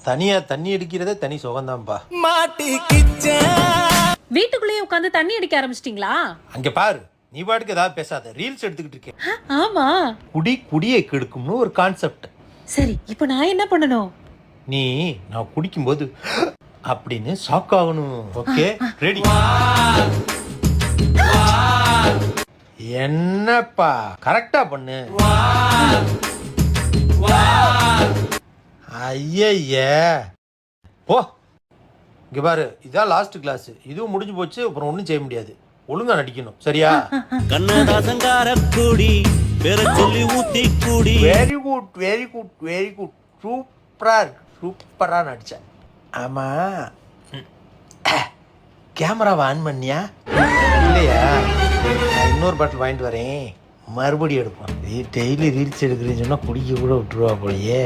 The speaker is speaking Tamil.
தனியா தண்ணி அடிக்கிறதே தனி சுகம்தான்ப்பா. வீட்டுக்குள்ளேயே உட்காந்து தண்ணி அடிக்க ஆரம்பிச்சிட்டீங்களா? அங்க பாரு, நீ பாட்டுக்கு ஏதாவது பேசாத, ரீல்ஸ் எடுத்துக்கிட்டு இருக்கேன். ஆமா, குடியை கெடுக்கும்னு ஒரு கான்செப்ட். சரி இப்போ நான் என்ன பண்ணணும்? நீ நான் குடிக்கும்போது அப்படின்னு ஷாக் ஆகணும். Okay, ready? என்னப்பா கரெக்டா பண்ணு. ஐய போ. இங்க பாரு, இதான் லாஸ்ட் கிளாஸ். இதுவும் முடிஞ்சு போச்சு, அப்புறம் ஒன்றும் செய்ய முடியாது. ஒழுங்கா நடிக்கணும், சரியா? Very good very good very good. சூப்பரா இருக்கு, சூப்பரா நடிச்சேன். ஆமா, கேமராவை ஆன் பண்ணியா இல்லையா? நான் இன்னொரு பாட்டில் வாங்கிட்டு வரேன், மறுபடியும் எடுப்போம். டெய்லி ரீல்ஸ் எடுக்கிறேன்னு சொன்னா குடிக்க கூட விட்டுருவா போலயே.